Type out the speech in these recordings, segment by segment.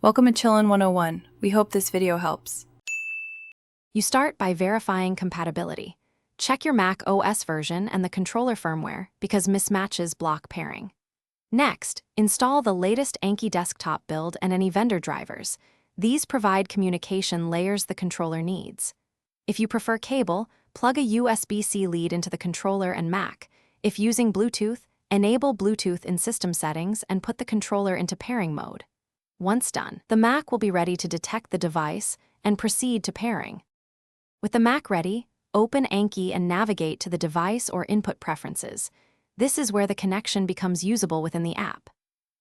Welcome to Chillin' 101. We hope this video helps. You start by verifying compatibility. Check your Mac OS version and the controller firmware because mismatches block pairing. Next, install the latest Anki desktop build and any vendor drivers. These provide communication layers the controller needs. If you prefer cable, plug a USB-C lead into the controller and Mac. If using Bluetooth, enable Bluetooth in system settings and put the controller into pairing mode. Once done, the Mac will be ready to detect the device and proceed to pairing. With the Mac ready, open Anki and navigate to the device or input preferences. This is where the connection becomes usable within the app.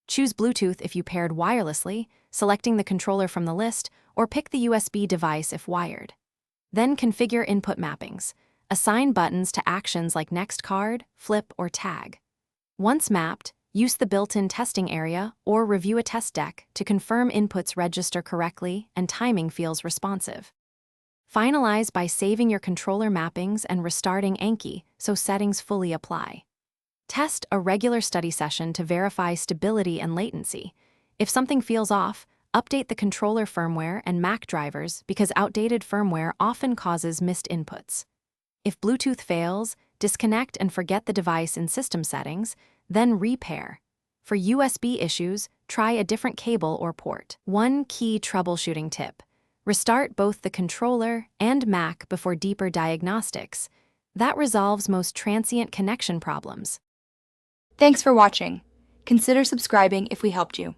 Choose Bluetooth if you paired wirelessly, selecting the controller from the list, or pick the USB device if wired. Then configure input mappings. Assign buttons to actions like Next Card, Flip, or Tag. Once mapped, use the built-in testing area or review a test deck to confirm inputs register correctly and timing feels responsive. Finalize by saving your controller mappings and restarting Anki so settings fully apply. Test a regular study session to verify stability and latency. If something feels off, update the controller firmware and Mac drivers because outdated firmware often causes missed inputs. If Bluetooth fails, disconnect and forget the device in system settings, then repair. For USB issues, try a different cable or port. One key troubleshooting tip: restart both the controller and Mac before deeper diagnostics. That resolves most transient connection problems. Thanks for watching. Consider subscribing if we helped you.